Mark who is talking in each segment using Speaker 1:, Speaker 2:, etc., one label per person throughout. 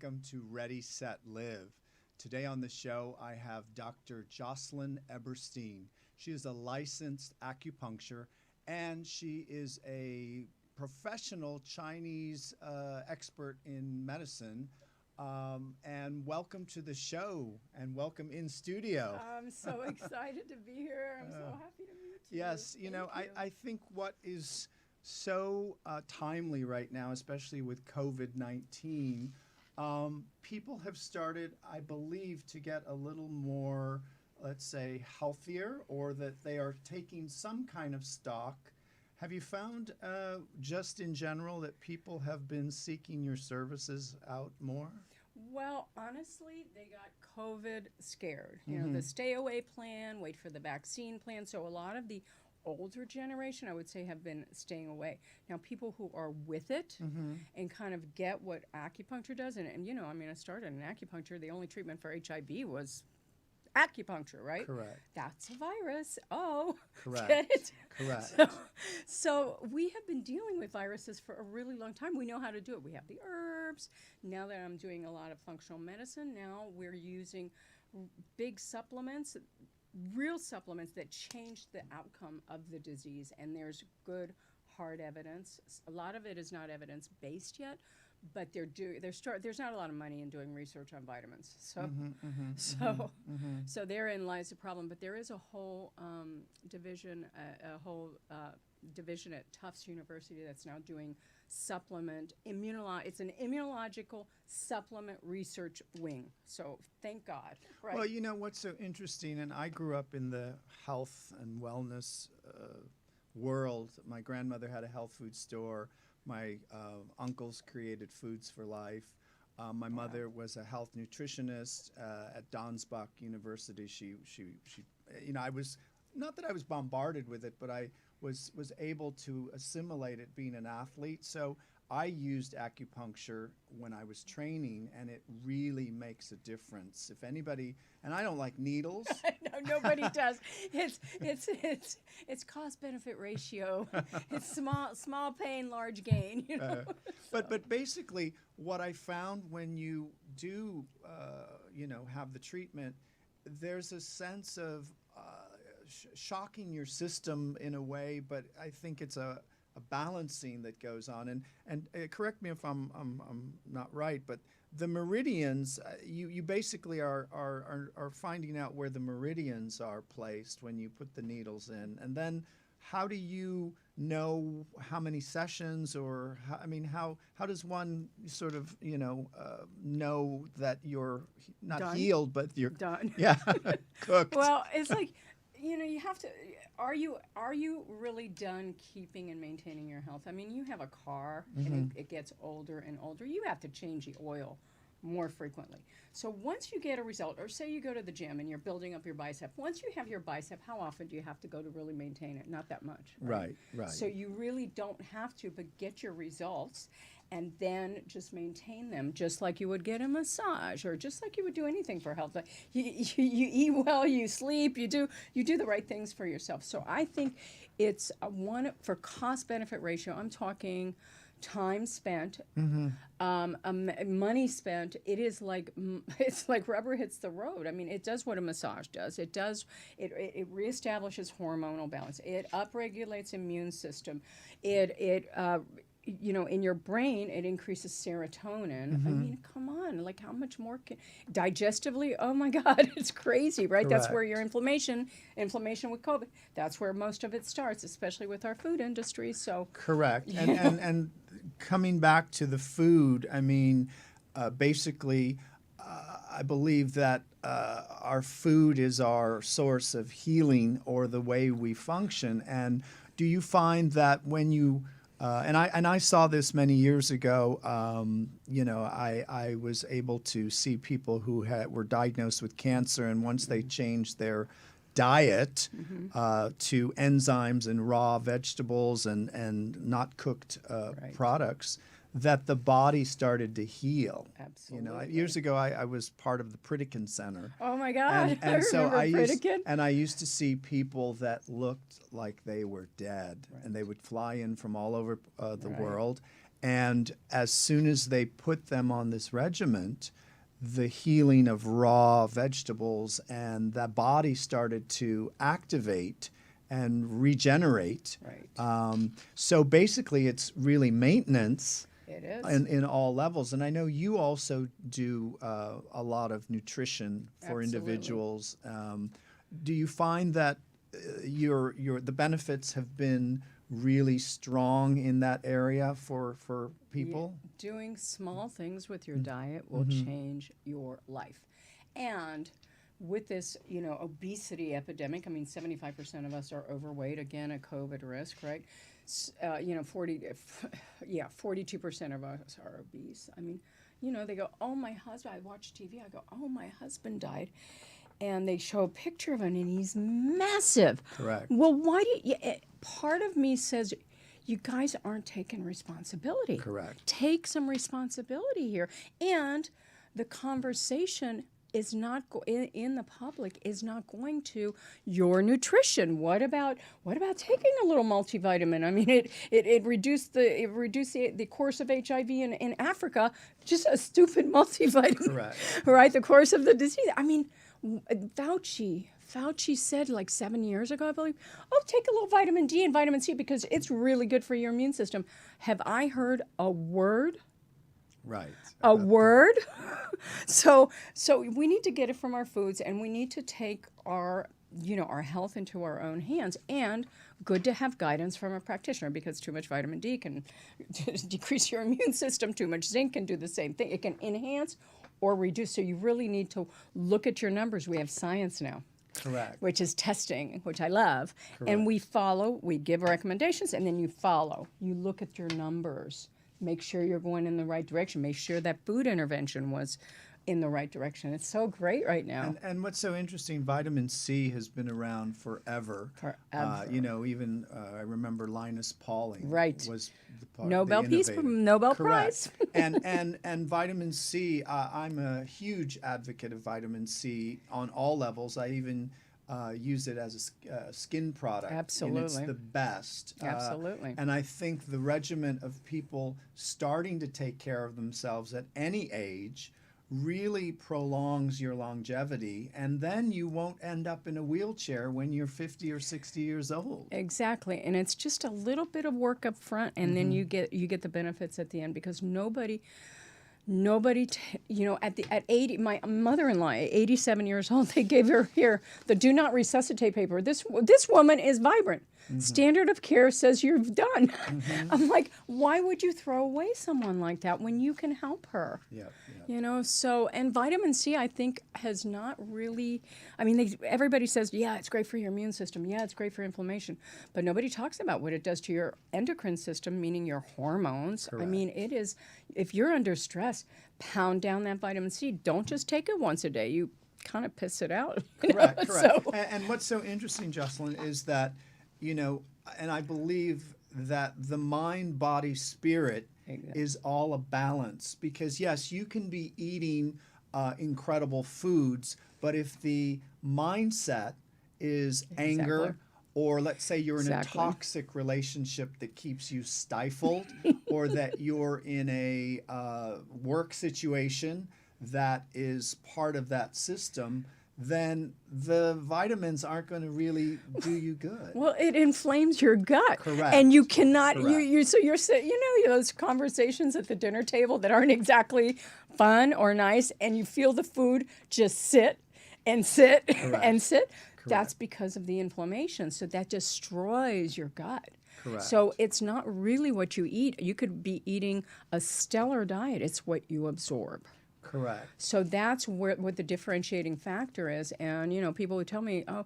Speaker 1: welcome to Ready, Set, Live. Today on the show, I have Dr. Jocelyne Eberstein. She is a licensed acupuncture, and she is a professional Chinese expert in medicine. And welcome to the show, and welcome in studio.
Speaker 2: I'm so excited to be here. I'm so happy to meet you.
Speaker 1: Yes, I think what is so timely right now, especially with COVID-19, people have started, I believe, to get a little more, let's say, healthier, or that they are taking some kind of stock. Have you found, just in general, that people have been seeking your services out more?
Speaker 2: Well, honestly, they got COVID scared. You know, the stay away plan, wait for the vaccine plan. So a lot of the older generation, I would say, have been staying away. Now, people who are with it and kind of get what acupuncture does, and you know, I mean, I started in acupuncture. The only treatment for HIV was acupuncture, right?
Speaker 1: Correct.
Speaker 2: That's a virus. Oh,
Speaker 1: Correct.
Speaker 2: get it?
Speaker 1: Correct.
Speaker 2: So we have been dealing with viruses for a really long time. We know how to do it. We have the herbs. Now that I'm doing a lot of functional medicine, now we're using big supplements, real supplements that change the outcome of the disease. And there's good hard evidence. A lot of it is not evidence-based yet, but there's not a lot of money in doing research on vitamins. So so therein lies the problem. But there is a whole division at Tufts University that's now doing it's an immunological supplement research wing. So thank God. Right.
Speaker 1: Well, you know what's so interesting, and I grew up in the health and wellness world. My grandmother had a health food store. My uncles created Foods for Life. My mother was a health nutritionist at Donsbach University. She, you know, I was, not that I was bombarded with it, but I was able to assimilate it being an athlete. So I used acupuncture when I was training, and it really makes a difference. If anybody, and I don't like needles.
Speaker 2: No, nobody does. It's cost benefit ratio. It's small pain, large gain. You know.
Speaker 1: But basically, what I found when you do, you know, have the treatment, there's a sense of shocking your system in a way, but I think it's a balancing that goes on. And correct me if I'm not right, but the meridians, you basically are finding out where the meridians are placed when you put the needles in, and then how do you know how many sessions, or how does one sort of know that you're not
Speaker 2: done.
Speaker 1: Healed, but you're
Speaker 2: done?
Speaker 1: Yeah, cooked.
Speaker 2: Well, it's like, you know, you have to. Are you really done keeping and maintaining your health? I mean, you have a car and it gets older and older. You have to change the oil more frequently. So once you get a result, or say you go to the gym and you're building up your bicep, once you have your bicep, how often do you have to go to really maintain it? Not that much.
Speaker 1: Right.
Speaker 2: So you really don't have to, but get your results and then just maintain them, just like you would get a massage, or just like you would do anything for health. Like you eat well, you sleep, you do the right things for yourself. So I think it's for cost benefit ratio. I'm talking time spent, money spent. It's like rubber hits the road. I mean, it does what a massage does. It reestablishes hormonal balance. It upregulates immune system. You know, in your brain, it increases serotonin. I mean, come on, like how much more digestively? Oh my God, it's crazy, right?
Speaker 1: Correct.
Speaker 2: That's where your inflammation with COVID, that's where most of it starts, especially with our food industry. So
Speaker 1: correct. And coming back to the food, I mean, basically, I believe that our food is our source of healing, or the way we function. And do you find that when you and I saw this many years ago. You know, I was able to see people who were diagnosed with cancer, and once they changed their diet to enzymes and raw vegetables and not cooked products, that the body started to heal.
Speaker 2: Absolutely.
Speaker 1: You know, years ago I was part of the Pritikin Center.
Speaker 2: Oh my God!
Speaker 1: And so
Speaker 2: I remember Pritikin.
Speaker 1: I used to see people that looked like they were dead, and they would fly in from all over the world, And as soon as they put them on this regiment, the healing of raw vegetables and the body started to activate and regenerate.
Speaker 2: Right.
Speaker 1: So basically, it's really maintenance
Speaker 2: It is.
Speaker 1: in all levels. And I know you also do a lot of nutrition for
Speaker 2: Absolutely.
Speaker 1: individuals. Do you find that the benefits have been really strong in that area for people?
Speaker 2: Doing small things with your diet will change your life. And with this, obesity epidemic, I mean, 75% of us are overweight. Again, a COVID risk, right? 42% of us are obese. I mean, they go, oh, my husband, I watch TV, I go, oh, my husband died. And they show a picture of him, and he's massive.
Speaker 1: Correct.
Speaker 2: Well, why do you, part of me says, you guys aren't taking responsibility.
Speaker 1: Correct.
Speaker 2: Take some responsibility here. And the conversation is not in the public is not going to your nutrition. What about taking a little multivitamin? I mean, it reduced the course of HIV in Africa. Just a stupid multivitamin.
Speaker 1: Correct.
Speaker 2: Right, the course of the disease. I mean, Fauci said like 7 years ago, I believe, oh, take a little vitamin D and vitamin C because it's really good for your immune system. Have I heard a word?
Speaker 1: Right.
Speaker 2: A word? So we need to get it from our foods, and we need to take our health into our own hands. And good to have guidance from a practitioner, because too much vitamin D can decrease your immune system. Too much zinc can do the same thing. It can enhance or reduce. So you really need to look at your numbers. We have science now.
Speaker 1: Correct.
Speaker 2: Which is testing, which I love.
Speaker 1: Correct.
Speaker 2: And we give recommendations, and then you follow. You look at your numbers. Make sure you're going in the right direction. Make sure that food intervention was in the right direction. It's so great right now.
Speaker 1: And what's so interesting, vitamin C has been around forever.
Speaker 2: Forever.
Speaker 1: Even I remember Linus Pauling
Speaker 2: Right.
Speaker 1: was the
Speaker 2: Nobel
Speaker 1: Correct.
Speaker 2: Prize.
Speaker 1: and vitamin C, I'm a huge advocate of vitamin C on all levels. I even use it as a skin product.
Speaker 2: Absolutely.
Speaker 1: And it's the best.
Speaker 2: Absolutely.
Speaker 1: And I think the regimen of people starting to take care of themselves at any age really prolongs your longevity, and then you won't end up in a wheelchair when you're 50 or 60 years old.
Speaker 2: Exactly. And it's just a little bit of work up front, and then you get the benefits at the end, because nobody at 80, my mother-in-law, 87 years old, they gave her here the do not resuscitate paper. This woman is vibrant. Standard of care says you're done. I'm like, why would you throw away someone like that when you can help her?
Speaker 1: Yeah.
Speaker 2: So, and vitamin C, I think, has not really, I mean, everybody says, yeah, it's great for your immune system. Yeah, it's great for inflammation. But nobody talks about what it does to your endocrine system, meaning your hormones.
Speaker 1: Correct.
Speaker 2: I mean, it is, if you're under stress, pound down that vitamin C. Don't just take it once a day. You kind of piss it out.
Speaker 1: Correct.
Speaker 2: So,
Speaker 1: And what's so interesting, Jocelyne, is that, and I believe that the mind, body, spirit is all a balance, because yes, you can be eating incredible foods, but if the mindset is anger, or let's say you're in a toxic relationship that keeps you stifled, or that you're in a work situation that is part of that system, then the vitamins aren't going to really do you good.
Speaker 2: well, it inflames your gut.
Speaker 1: Correct.
Speaker 2: And you cannot,
Speaker 1: Correct.
Speaker 2: so you're sitting, those conversations at the dinner table that aren't exactly fun or nice, and you feel the food just sit and sit and sit. That's because of the inflammation. So that destroys your gut.
Speaker 1: Correct.
Speaker 2: So it's not really what you eat. You could be eating a stellar diet. It's what you absorb.
Speaker 1: Correct.
Speaker 2: So that's what the differentiating factor is. And, people would tell me, oh,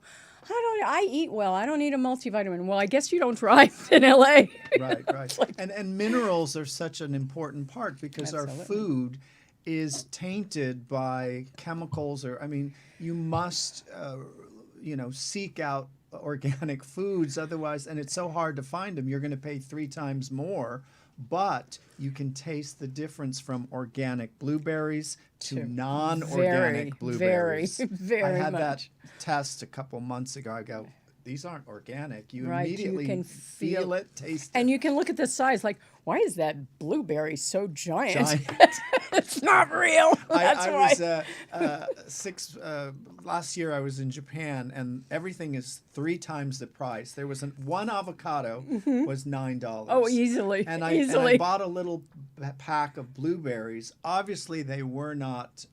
Speaker 2: I eat well. I don't need a multivitamin. Well, I guess you don't drive in L.A.
Speaker 1: Right. And minerals are such an important part, because our food is tainted by chemicals, you must, seek out organic foods. Otherwise, and it's so hard to find them, you're going to pay 3 times more. But you can taste the difference from organic blueberries to non-organic blueberries.
Speaker 2: Very
Speaker 1: I had
Speaker 2: much.
Speaker 1: that test a couple months ago. I go, these aren't organic. You
Speaker 2: Right, you
Speaker 1: immediately
Speaker 2: can
Speaker 1: feel it, taste
Speaker 2: And
Speaker 1: it.
Speaker 2: you can look at the size, like, why is that blueberry so giant?
Speaker 1: Giant.
Speaker 2: It's not real. That's
Speaker 1: I
Speaker 2: why.
Speaker 1: was last year I was in Japan, and everything is 3 times the price. There was one avocado was $9.
Speaker 2: Oh, easily,
Speaker 1: And I
Speaker 2: easily.
Speaker 1: bought a little pack of blueberries. Obviously, they were not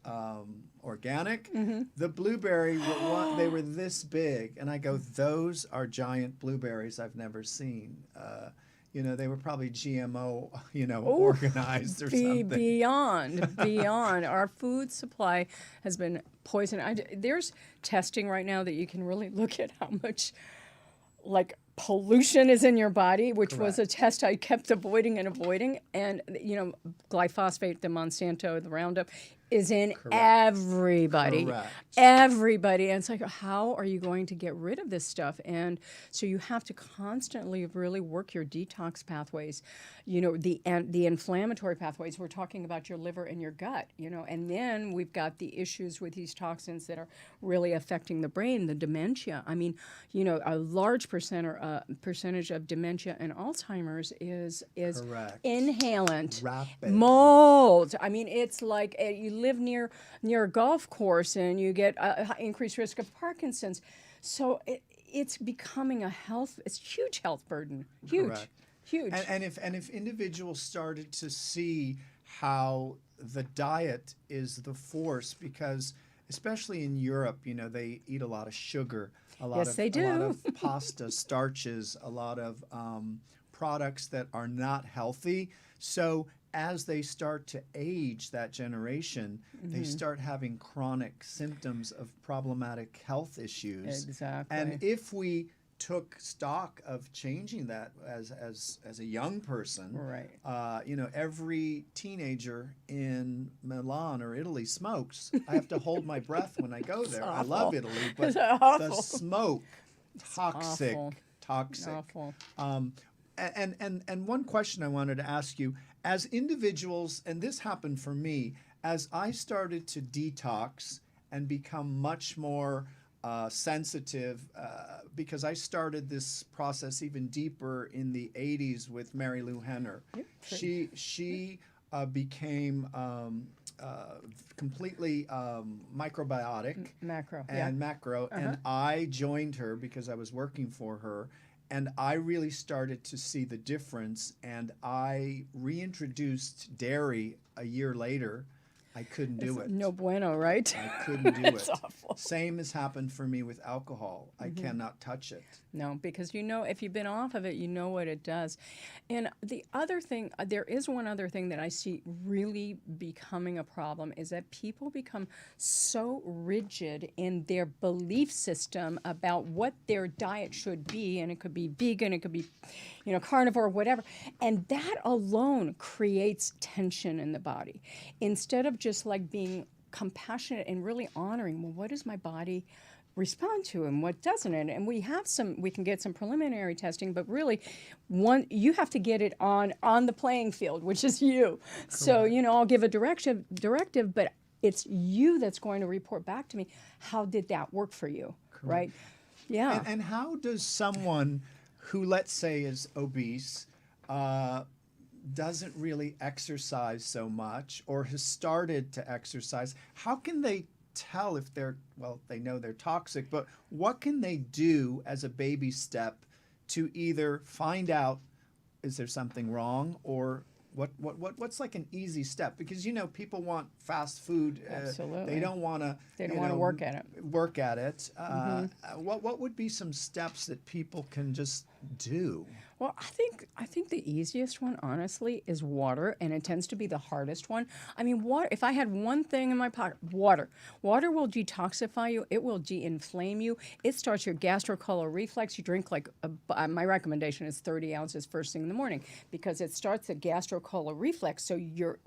Speaker 1: organic. The blueberry they were this big, and I go, those are giant blueberries I've never seen. They were probably GMO, organized or something.
Speaker 2: Beyond. Our food supply has been poisoned. There's testing right now that you can really look at how much, like, pollution is in your body, which was a
Speaker 1: Correct.
Speaker 2: test I kept avoiding. And, glyphosate, the Monsanto, the Roundup, is in everybody.
Speaker 1: Correct.
Speaker 2: Everybody. And it's like, how are you going to get rid of this stuff? And so you have to constantly really work your detox pathways, the inflammatory pathways. We're talking about your liver and your gut, and then we've got the issues with these toxins that are really affecting the brain, the dementia. I mean, a large percentage of dementia and Alzheimer's is
Speaker 1: Correct.
Speaker 2: inhalant
Speaker 1: Rapid.
Speaker 2: mold. I mean, it's like you live near a golf course and you get a increased risk of Parkinson's. So it's becoming it's huge health burden. Huge.
Speaker 1: Correct.
Speaker 2: Huge.
Speaker 1: And if individuals started to see how the diet is the force, because especially in Europe, they eat a lot of sugar, a lot
Speaker 2: Yes, they do.
Speaker 1: of pasta, starches, a lot of products that are not healthy. So as they start to age, that generation, they start having chronic symptoms of problematic health issues.
Speaker 2: Exactly.
Speaker 1: And if we took stock of changing that as a young person,
Speaker 2: Right.
Speaker 1: every teenager in Milan or Italy smokes. I have to hold my breath when I go there. I love
Speaker 2: awful.
Speaker 1: Italy, but
Speaker 2: It's
Speaker 1: the
Speaker 2: awful.
Speaker 1: smoke, toxic,
Speaker 2: awful.
Speaker 1: toxic.
Speaker 2: Awful.
Speaker 1: And one question I wanted to ask you, as individuals, and this happened for me, as I started to detox and become much more sensitive, because I started this process even deeper in the 80s with Mary Lou Henner.
Speaker 2: Yep.
Speaker 1: She became completely microbiotic
Speaker 2: Macro.
Speaker 1: and macro, and I joined her because I was working for her, and I really started to see the difference, and I reintroduced dairy a year later. I couldn't do it.
Speaker 2: No bueno, right?
Speaker 1: I couldn't do
Speaker 2: It's
Speaker 1: it.
Speaker 2: awful.
Speaker 1: Same has happened for me with alcohol. I cannot touch it.
Speaker 2: No, because if you've been off of it, you know what it does. And the other thing, there is one other thing that I see really becoming a problem is that people become so rigid in their belief system about what their diet should be, and it could be vegan, it could be, carnivore, whatever. And that alone creates tension in the body. Instead of just like being compassionate and really honoring, well, what does my body respond to and what doesn't it? And we can get some preliminary testing, but really you have to get it on the playing field, which is you. Correct. So, I'll give a directive, but it's you that's going to report back to me, how did that work for you? Correct. Right? Yeah.
Speaker 1: And how does someone who, let's say, is obese, doesn't really exercise so much or has started to exercise, how can they tell if they know they're toxic, but what can they do as a baby step to either find out, is there something wrong, or what's like an easy step? Because people want fast food.
Speaker 2: Absolutely.
Speaker 1: They don't want to.
Speaker 2: They don't want to work at it.
Speaker 1: Work at it. What would be some steps that people can just do?
Speaker 2: Well, I think the easiest one, honestly, is water, and it tends to be the hardest one. I mean, water. If I had one thing in my pocket, water. Water will detoxify you. It will de-inflame you. It starts your gastrocolor reflex. You drink my recommendation is 30 ounces first thing in the morning, because it starts the gastrocolor reflex. So your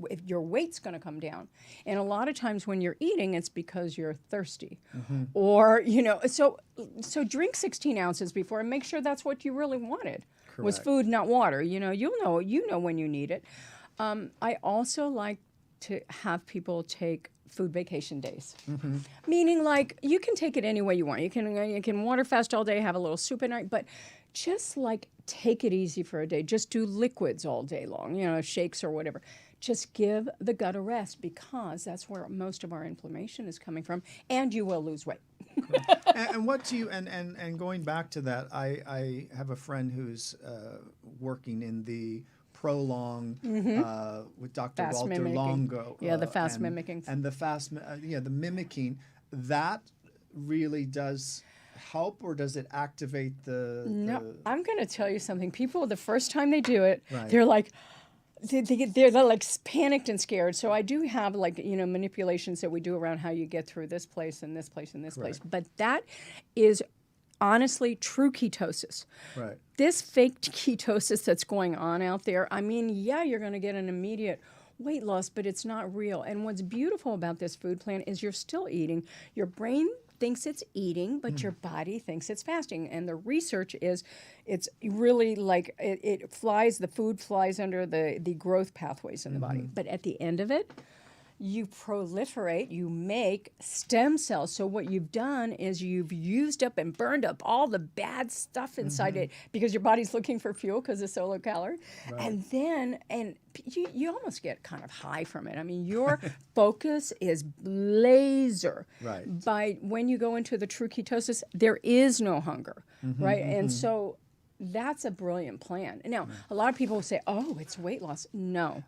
Speaker 2: weight's going to come down. And a lot of times when you're eating, it's because you're thirsty, or so drink 16 ounces before and make sure that's what you really wanted.
Speaker 1: Correct.
Speaker 2: Was food, not water. You'll know when you need it. I also like to have people take food vacation days. Meaning, like, you can take it any way you want. You can water fast all day, have a little soup at night, but just like take it easy for a day. Just do liquids all day long, shakes or whatever. Just give the gut a rest, because that's where most of our inflammation is coming from, and you will lose weight.
Speaker 1: And what do you and going back to that, I have a friend who's working in the prolong with Dr.
Speaker 2: Fast
Speaker 1: Walter
Speaker 2: mimicking.
Speaker 1: Longo.
Speaker 2: Yeah, the fast mimicking.
Speaker 1: And the the mimicking, that really does help, or does it activate the?
Speaker 2: No, I'm going to tell you something. People, the first time they do it,
Speaker 1: Right.
Speaker 2: they're like, they're like panicked and scared. So I do have manipulations that we do around how you get through this place and this place and this place. But that is honestly true ketosis.
Speaker 1: Right.
Speaker 2: This fake ketosis that's going on out there, I mean, yeah, you're going to get an immediate weight loss, but it's not real. And what's beautiful about this food plan is you're still eating. Your brain thinks it's eating, but your body thinks it's fasting. And the research is it's really like the food flies under the growth pathways in the body. But at the end of it, you proliferate, you make stem cells. So what you've done is you've used up and burned up all the bad stuff inside it, because your body's looking for fuel because it's so low calorie. And then, you almost get kind of high from it. I mean, your focus is laser.
Speaker 1: Right.
Speaker 2: By when you go into the true ketosis, there is no hunger, right? And so that's a brilliant plan. Now, a lot of people will say, oh, it's weight loss. No.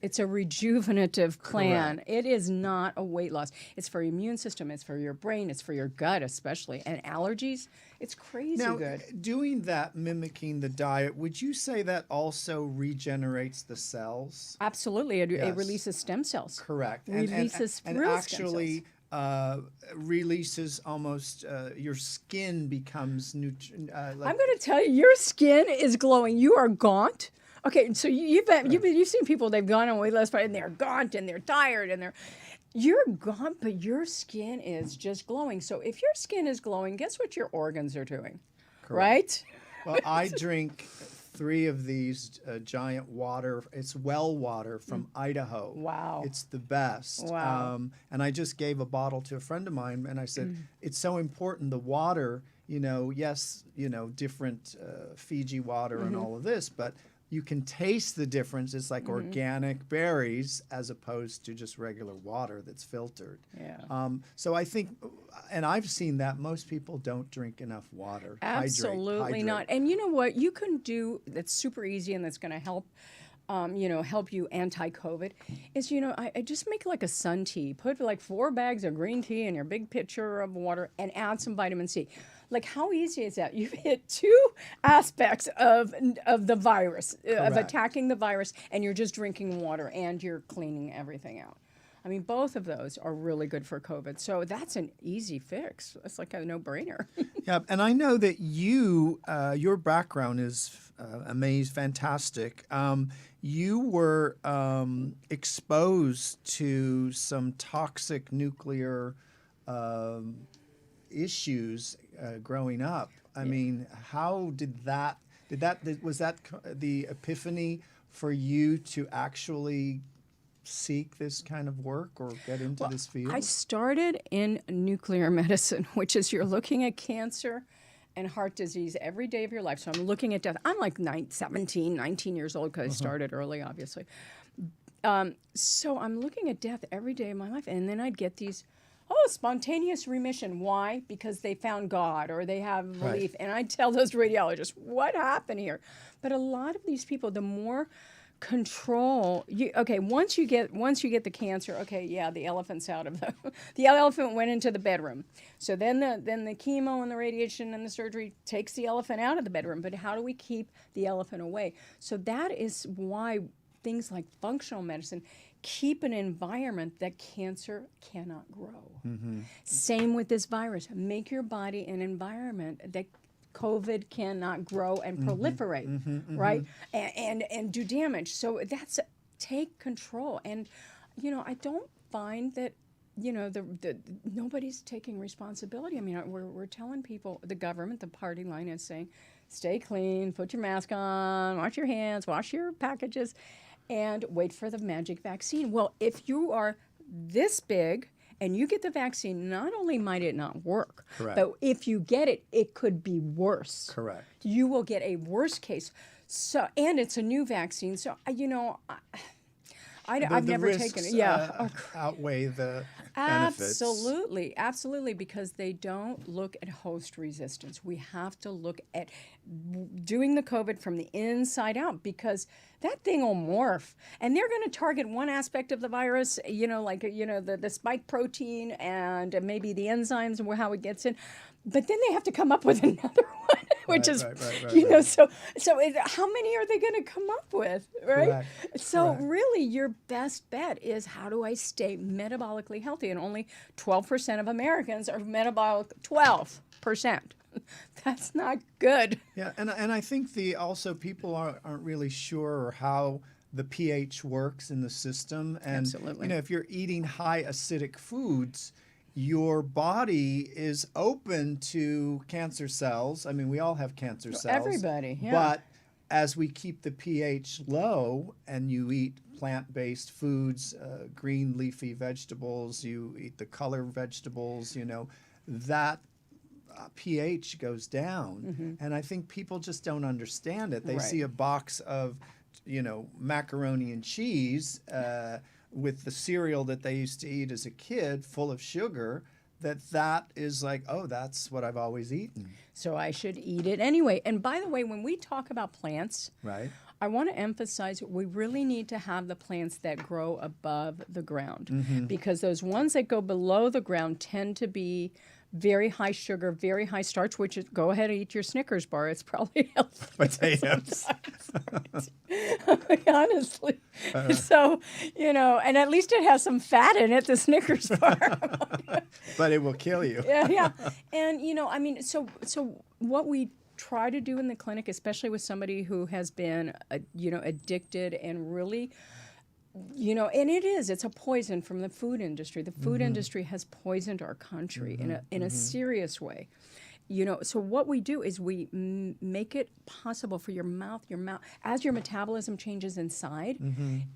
Speaker 2: It's a rejuvenative plan.
Speaker 1: Correct.
Speaker 2: It is not a weight loss. It's for your immune system. It's for your brain. It's for your gut, especially. And allergies, it's crazy
Speaker 1: Now,
Speaker 2: good.
Speaker 1: doing that, mimicking the diet, would you say that also regenerates the cells?
Speaker 2: Absolutely. It
Speaker 1: Yes.
Speaker 2: releases stem cells.
Speaker 1: Correct.
Speaker 2: Releases
Speaker 1: and
Speaker 2: real stem
Speaker 1: actually releases almost your skin becomes
Speaker 2: I'm going to tell you, your skin is glowing. You are gaunt. Okay, so you've seen people, they've gone on weight loss, and they're gaunt and they're tired and you're gaunt, but your skin is just glowing. So if your skin is glowing, guess what your organs are doing, right?
Speaker 1: Well, I drink 3 of these giant water. It's well water from Idaho.
Speaker 2: Wow.
Speaker 1: It's the best.
Speaker 2: Wow.
Speaker 1: And I just gave a bottle to a friend of mine, and I said, it's so important, the water, yes, different Fiji water and all of this, but you can taste the difference. It's like organic berries as opposed to just regular water that's filtered.
Speaker 2: Yeah.
Speaker 1: So I think, and I've seen that most people don't drink enough water.
Speaker 2: Absolutely not. And you know what you can do that's super easy and that's going to help, help you anti-COVID is, I just make like a sun tea. Put like 4 bags of green tea in your big pitcher of water and add some vitamin C. Like, how easy is that? You've hit 2 aspects of the virus, of attacking the virus, and you're just drinking water and you're cleaning everything out. I mean, both of those are really good for COVID. So that's an easy fix. It's like a no-brainer.
Speaker 1: Yeah, and I know that your background is amazing, fantastic. You were exposed to some toxic nuclear issues growing up. I mean, how was that the epiphany for you to actually seek this kind of work or get into this field?
Speaker 2: I started in nuclear medicine, which is you're looking at cancer and heart disease every day of your life. So I'm looking at death. I'm like 19 years old because I started early, obviously. So I'm looking at death every day of my life. And then I'd get these, spontaneous remission. Why? Because they found God or they have relief. And I tell those radiologists, what happened here? But a lot of these people, the more control once you get the cancer, the elephant's out of the elephant went into the bedroom. So then the chemo and the radiation and the surgery takes the elephant out of the bedroom. But how do we keep the elephant away? So that is why things like functional medicine keep an environment that cancer cannot grow. Same with this virus. Make your body an environment that COVID cannot grow and proliferate, right? And do damage. So that's take control. And, I don't find that, nobody's taking responsibility. I mean, we're telling people, the government, the party line is saying, stay clean, put your mask on, wash your hands, wash your packages, and wait for the magic vaccine. Well, if you are this big and you get the vaccine, not only might it not work,
Speaker 1: Correct.
Speaker 2: but if you get it, it could be worse.
Speaker 1: Correct.
Speaker 2: You will get a worse case. So, and it's a new vaccine. So, I've
Speaker 1: The
Speaker 2: never
Speaker 1: risks,
Speaker 2: taken it. Yeah.
Speaker 1: outweigh the benefits.
Speaker 2: Absolutely, absolutely, because they don't look at host resistance. We have to look at doing the COVID from the inside out, because that thing will morph, and they're going to target one aspect of the virus, the spike protein and maybe the enzymes and how it gets in. But then they have to come up with another one, which is, so how many are they going to come up with, right?
Speaker 1: Correct.
Speaker 2: So
Speaker 1: Correct.
Speaker 2: really, your best bet is, how do I stay metabolically healthy? And only 12% of Americans are metabolic. 12%. That's not good.
Speaker 1: Yeah, and I think also people aren't really sure how the pH works in the system, and
Speaker 2: Absolutely.
Speaker 1: if you're eating high acidic foods, your body is open to cancer cells. I mean, we all have cancer cells.
Speaker 2: Everybody, yeah.
Speaker 1: But as we keep the pH low and you eat plant-based foods, green leafy vegetables, you eat the color vegetables, that pH goes down.
Speaker 2: Mm-hmm.
Speaker 1: And I think people just don't understand it. They
Speaker 2: Right.
Speaker 1: see a box of, macaroni and cheese, with the cereal that they used to eat as a kid, full of sugar, that is like, oh, that's what I've always eaten.
Speaker 2: So I should eat it anyway. And by the way, when we talk about plants,
Speaker 1: Right.
Speaker 2: I want to emphasize we really need to have the plants that grow above the ground, because those ones that go below the ground tend to be very high sugar, very high starch, which is, go ahead and eat your Snickers bar. It's probably healthy.
Speaker 1: Potatoes.
Speaker 2: Honestly. So, and at least it has some fat in it, the Snickers bar.
Speaker 1: But it will kill you.
Speaker 2: Yeah. And, so what we try to do in the clinic, especially with somebody who has been, addicted and really, and it's a poison from the food industry. The food industry has poisoned our country in a serious way. So what we do is we make it possible for your mouth, as your metabolism changes inside,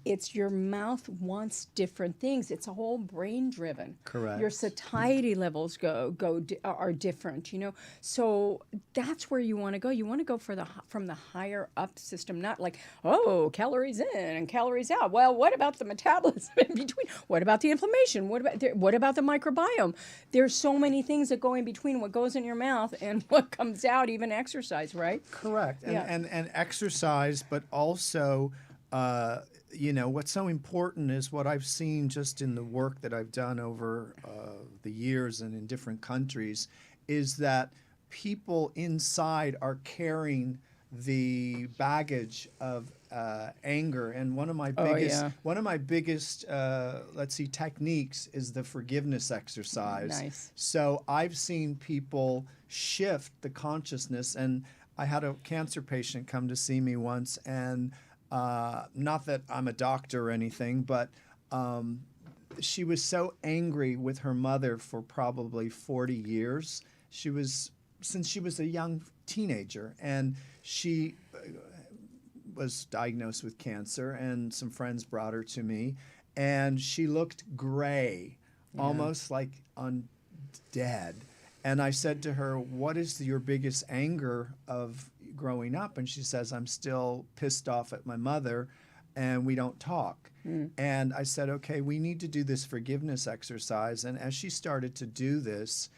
Speaker 2: it's your mouth wants different things. It's a whole brain driven.
Speaker 1: Correct.
Speaker 2: Your satiety levels are different, So that's where you want to go. You want to go from the higher up system, not like, oh, calories in and calories out. Well, what about the metabolism in between? What about the inflammation? What about the microbiome? There's so many things that go in between what goes in your mouth and what comes out, even exercise, right?
Speaker 1: Correct.
Speaker 2: Yeah.
Speaker 1: And exercise, but also, what's so important is what I've seen just in the work that I've done over the years and in different countries, is that people inside are carrying the baggage of anger. And one of my biggest techniques is the forgiveness exercise.
Speaker 2: Nice.
Speaker 1: So I've seen people shift the consciousness, and I had a cancer patient come to see me once, and not that I'm a doctor or anything, but she was so angry with her mother for probably 40 years. Since she was a young teenager, and she was diagnosed with cancer, and some friends brought her to me, and she looked gray, almost like undead. And I said to her, what is your biggest anger of growing up? And she says, I'm still pissed off at my mother, and we don't talk. And I said, okay, we need to do this forgiveness exercise. And as she started to do this,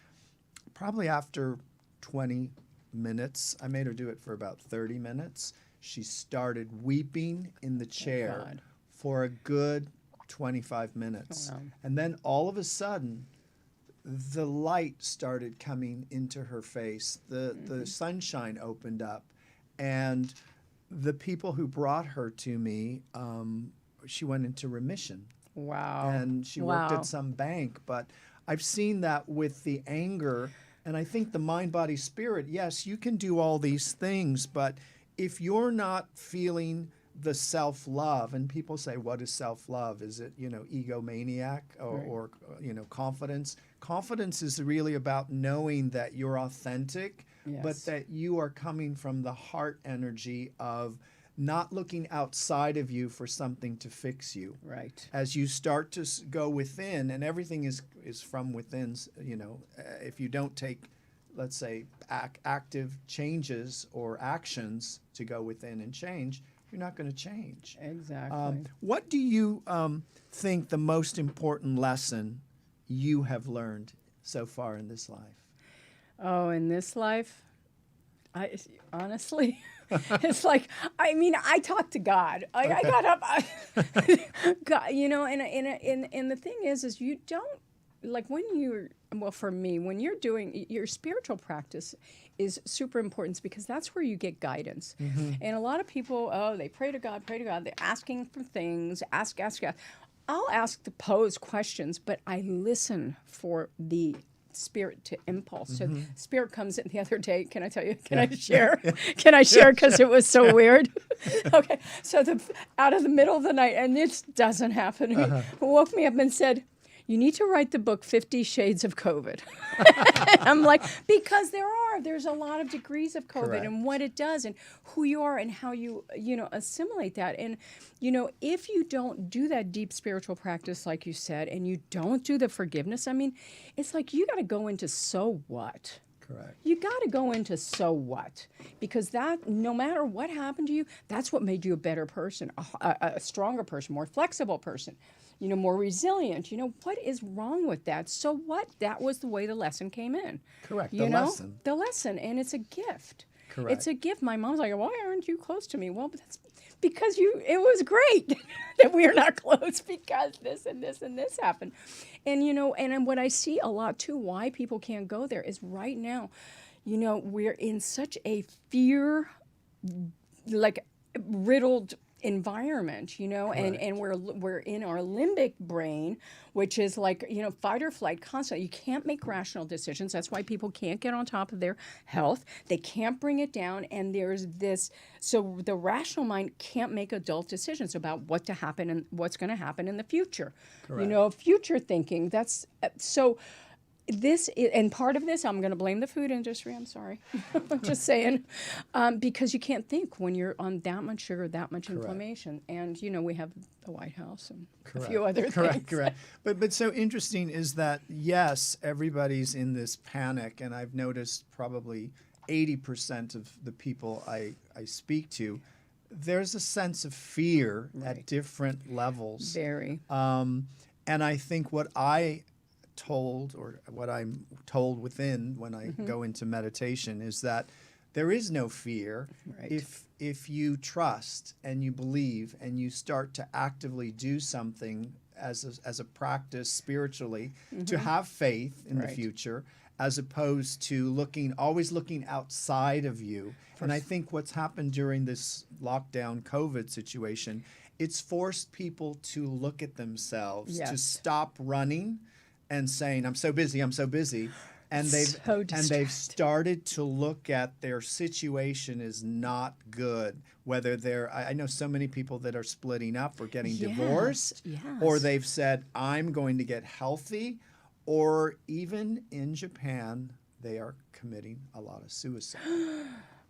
Speaker 1: probably after 20 minutes, I made her do it for about 30 minutes, she started weeping in the chair for a good 25 minutes.
Speaker 2: Wow.
Speaker 1: And then all of a sudden, the light started coming into her face. The sunshine opened up. And the people who brought her to me, she went into remission.
Speaker 2: Wow.
Speaker 1: And she worked at some bank. But I've seen that with the anger. And I think the mind, body, spirit, yes, you can do all these things. But if you're not feeling the self-love, and people say, what is self-love? Is it, egomaniac or confidence? Confidence is really about knowing that you're authentic, but that you are coming from the heart energy of not looking outside of you for something to fix you.
Speaker 2: Right.
Speaker 1: As you start to go within, and everything is from within, if you don't take, let's say, active changes or actions to go within and change, you're not going to change.
Speaker 2: Exactly.
Speaker 1: What do you think the most important lesson you have learned so far in this life?
Speaker 2: Oh, in this life, I honestly, it's like, I mean, I talk to God. I got up, God, and the thing is you don't, like when you're, well, for me, when you're doing your spiritual practice is super important because that's where you get guidance. And a lot of people, they pray to God, they're asking for things, ask. I'll ask the pose questions, but I listen for the spirit to impulse. So spirit comes in the other day. Can I tell you? Can I share? Can I share? Because it was so weird. Okay. So out of the middle of the night, and this doesn't happen to me, woke me up and said, you need to write the book 50 Shades of COVID. I'm like, because there's a lot of degrees of COVID. Correct. And what it does and who you are and how you assimilate that. And, if you don't do that deep spiritual practice, like you said, and you don't do the forgiveness, I mean, it's like you got to go into so what?
Speaker 1: Correct.
Speaker 2: You got to go into so what? Because that, no matter what happened to you, that's what made you a better person, a stronger person, more flexible person. More resilient. What is wrong with that? So what? That was the way the lesson came in.
Speaker 1: Correct. Lesson.
Speaker 2: The lesson, and it's a gift.
Speaker 1: Correct.
Speaker 2: It's a gift. My mom's like, why aren't you close to me? Well, but that's because it was great that we are not close because this and this and this happened. And, and what I see a lot too, why people can't go there is right now, we're in such a fear, like riddled environment, and we're in our limbic brain, which is like, fight or flight constantly. You can't make rational decisions. That's why people can't get on top of their health. They can't bring it down. And there's this, so the rational mind can't make adult decisions about what to happen and what's going to happen in the future.
Speaker 1: Correct.
Speaker 2: Future thinking. That's so. And part of this, I'm going to blame the food industry. I'm sorry. I'm just saying. Because you can't think when you're on that much sugar, that much
Speaker 1: Correct.
Speaker 2: Inflammation. And, we have the White House and
Speaker 1: Correct.
Speaker 2: a few other things.
Speaker 1: Correct. But so interesting is that, yes, everybody's in this panic. And I've noticed probably 80% of the people I speak to, there's a sense of fear at different levels.
Speaker 2: Very.
Speaker 1: And I think what I'm told within when I go into meditation is that there is no fear if you trust and you believe and you start to actively do something as a practice spiritually to have faith in the future, as opposed to always looking outside of you. And I think what's happened during this lockdown COVID situation, it's forced people to look at themselves, to stop running and saying, I'm so busy. And they've started to look at their situation is not good. Whether I know so many people that are splitting up or getting divorced, or they've said, I'm going to get healthy, or even in Japan, they are committing a lot of suicide.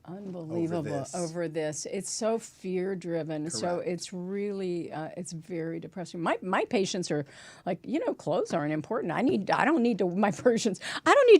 Speaker 2: Unbelievable over this. It's so fear driven. So it's really it's very depressing. My patients are like, clothes aren't important. I don't need to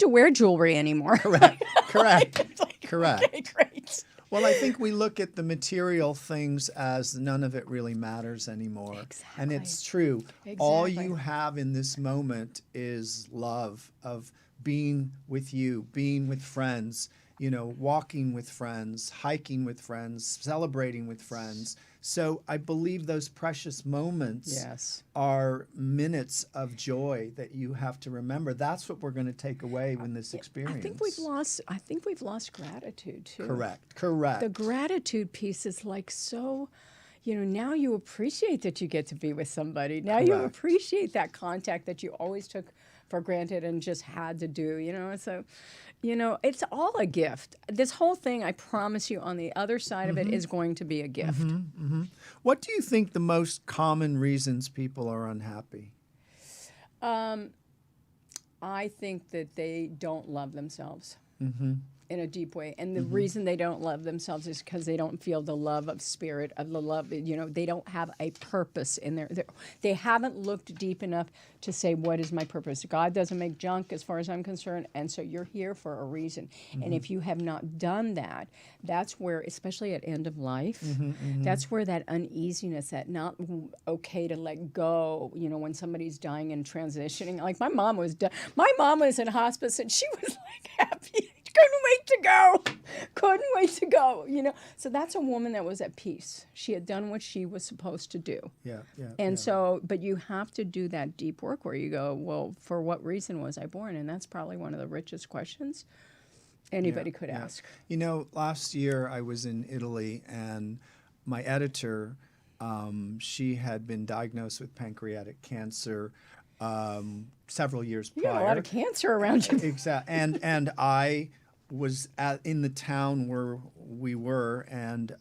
Speaker 2: wear jewelry anymore.
Speaker 1: Correct.
Speaker 2: Correct. Okay, great.
Speaker 1: Well, I think we look at the material things as none of it really matters anymore.
Speaker 2: Exactly.
Speaker 1: And it's true. Exactly. All you have in this moment is love of being with you, being with friends, walking with friends, hiking with friends, celebrating with friends. So I believe those precious moments are minutes of joy that you have to remember. That's what we're going to take away in this experience.
Speaker 2: I think we've lost gratitude too.
Speaker 1: Correct.
Speaker 2: The gratitude piece is like so, now you appreciate that you get to be with somebody. Now you appreciate that contact that you always took for granted and just had to do, so, it's all a gift. This whole thing, I promise you, on the other side of it is going to be a gift.
Speaker 1: What do you think the most common reasons people are unhappy?
Speaker 2: I think that they don't love themselves. in a deep way. And the reason they don't love themselves is because they don't feel the love of spirit, of the love, they don't have a purpose in they haven't looked deep enough to say, what is my purpose? God doesn't make junk as far as I'm concerned, and so you're here for a reason. And if you have not done that, that's where, especially at end of life, that's where that uneasiness, that not okay to let go, when somebody's dying and transitioning. Like my mom was in hospice and she was like happy. Couldn't wait to go, So that's a woman that was at peace. She had done what she was supposed to do.
Speaker 1: Yeah.
Speaker 2: And so, but you have to do that deep work where you go, well, for what reason was I born? And that's probably one of the richest questions anybody could ask.
Speaker 1: Last year I was in Italy, and my editor, she had been diagnosed with pancreatic cancer several years prior.
Speaker 2: You got a lot of cancer around you.
Speaker 1: Exactly. And I was in the town where we were, and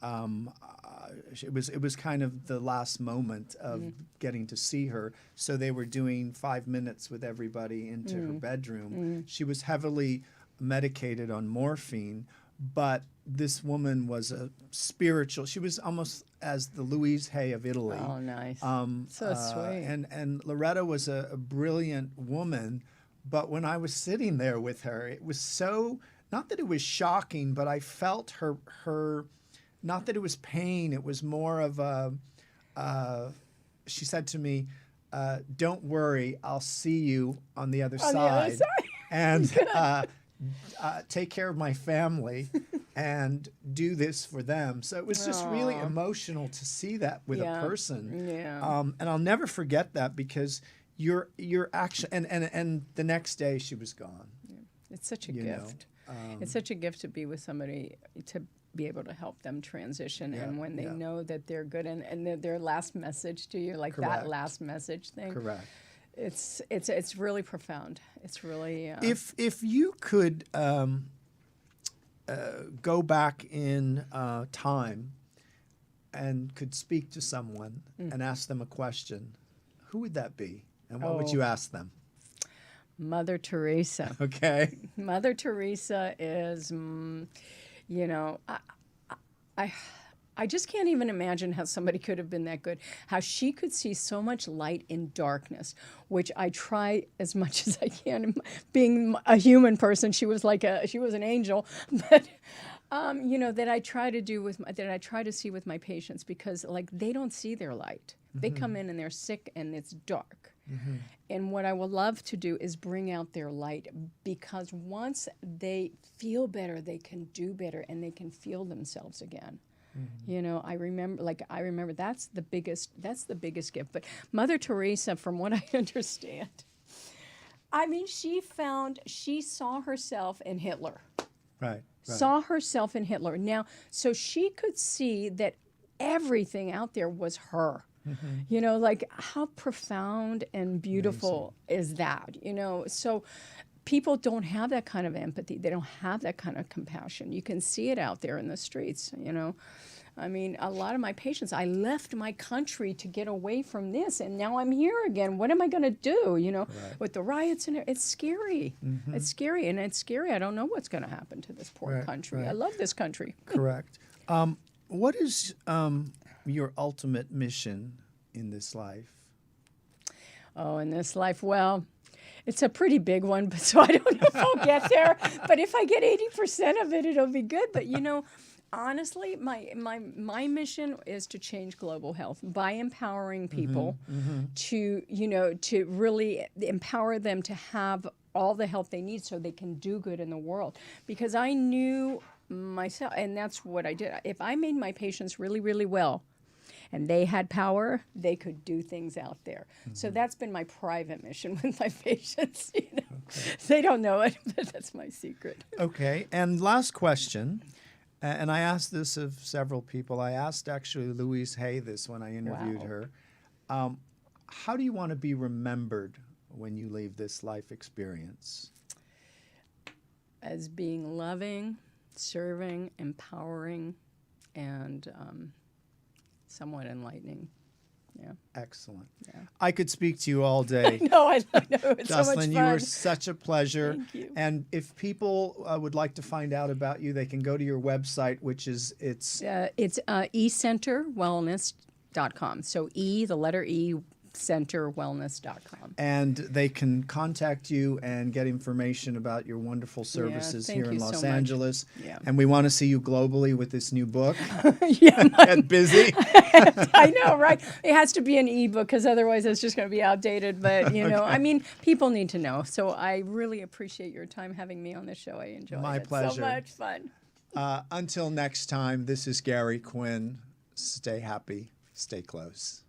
Speaker 1: it was kind of the last moment of getting to see her. So they were doing 5 minutes with everybody into her bedroom. She was heavily medicated on morphine, but this woman was a spiritual. She was almost as the Louise Hay of Italy.
Speaker 2: Oh, nice. So sweet.
Speaker 1: And Loretta was a brilliant woman, but when I was sitting there with her, it was so, not that it was shocking, but I felt her not that it was pain, it was more of she said to me, don't worry, I'll see you on the other side. And take care of my family and do this for them. So it was just really emotional to see that with a person.
Speaker 2: Yeah.
Speaker 1: And I'll never forget that, because your action, and the next day she was gone.
Speaker 2: Yeah. It's such a gift. It's such a gift to be with somebody, to be able to help them transition, and when they know that they're good, and their last message to you, like that last message thing.
Speaker 1: Correct.
Speaker 2: It's really profound. It's really.
Speaker 1: If you could go back in time and could speak to someone and ask them a question, who would that be, and what would you ask them?
Speaker 2: Mother Teresa.
Speaker 1: Okay.
Speaker 2: Mother Teresa is, I just can't even imagine how somebody could have been that good. How she could see so much light in darkness, which I try as much as I can. Being a human person, she was an angel, but that I try to do that I try to see with my patients, because like they don't see their light. They come in and they're sick and it's dark. And what I would love to do is bring out their light, because once they feel better, they can do better and they can feel themselves again. I remember that's the biggest gift. But Mother Teresa, from what I understand, she saw herself in Hitler.
Speaker 1: Right.
Speaker 2: Saw herself in Hitler. Now, so she could see that everything out there was her. Like how profound and beautiful is that? So people don't have that kind of empathy. They don't have that kind of compassion. You can see it out there in the streets, a lot of my patients, I left my country to get away from this, and now I'm here again. What am I going to do, with the riots? And it's scary. It's scary, and it's scary. I don't know what's going to happen to this poor country. I love this country.
Speaker 1: Correct. What is your ultimate mission in this life?
Speaker 2: Oh, in this life, well, it's a pretty big one, but so I don't know if I'll get there. But if I get 80% of it, it'll be good. But honestly, my mission is to change global health by empowering people to really empower them to have all the help they need so they can do good in the world. Because I knew myself, and that's what I did. If I made my patients really, really well, and they had power, they could do things out there. So that's been my private mission with my patients. Okay. They don't know it, but that's my secret.
Speaker 1: Okay, and last question, and I asked this of several people. I asked actually Louise Hay this when I interviewed her. How do you want to be remembered when you leave this life experience?
Speaker 2: As being loving, serving, empowering, and somewhat enlightening. Yeah.
Speaker 1: Excellent.
Speaker 2: Yeah.
Speaker 1: I could speak to you all day.
Speaker 2: No, I know. It's so much
Speaker 1: Jocelyne,
Speaker 2: fun.
Speaker 1: you were such a pleasure.
Speaker 2: Thank you.
Speaker 1: And if people would like to find out about you, they can go to your website, which is it's
Speaker 2: ecenterwellness.com. So the letter E, centerwellness.com.
Speaker 1: and they can contact you and get information about your wonderful services
Speaker 2: thank
Speaker 1: here in
Speaker 2: you
Speaker 1: Los
Speaker 2: so much.
Speaker 1: Angeles.
Speaker 2: Yeah.
Speaker 1: And we want to see you globally with this new book.
Speaker 2: Yeah,
Speaker 1: Get busy.
Speaker 2: I know, right? It has to be an ebook because otherwise it's just going to be outdated. But, I mean, people need to know. So I really appreciate your time having me on the show. I enjoyed
Speaker 1: My
Speaker 2: it.
Speaker 1: pleasure.
Speaker 2: So much fun.
Speaker 1: Until next time, this is Gary Quinn. Stay happy, stay close.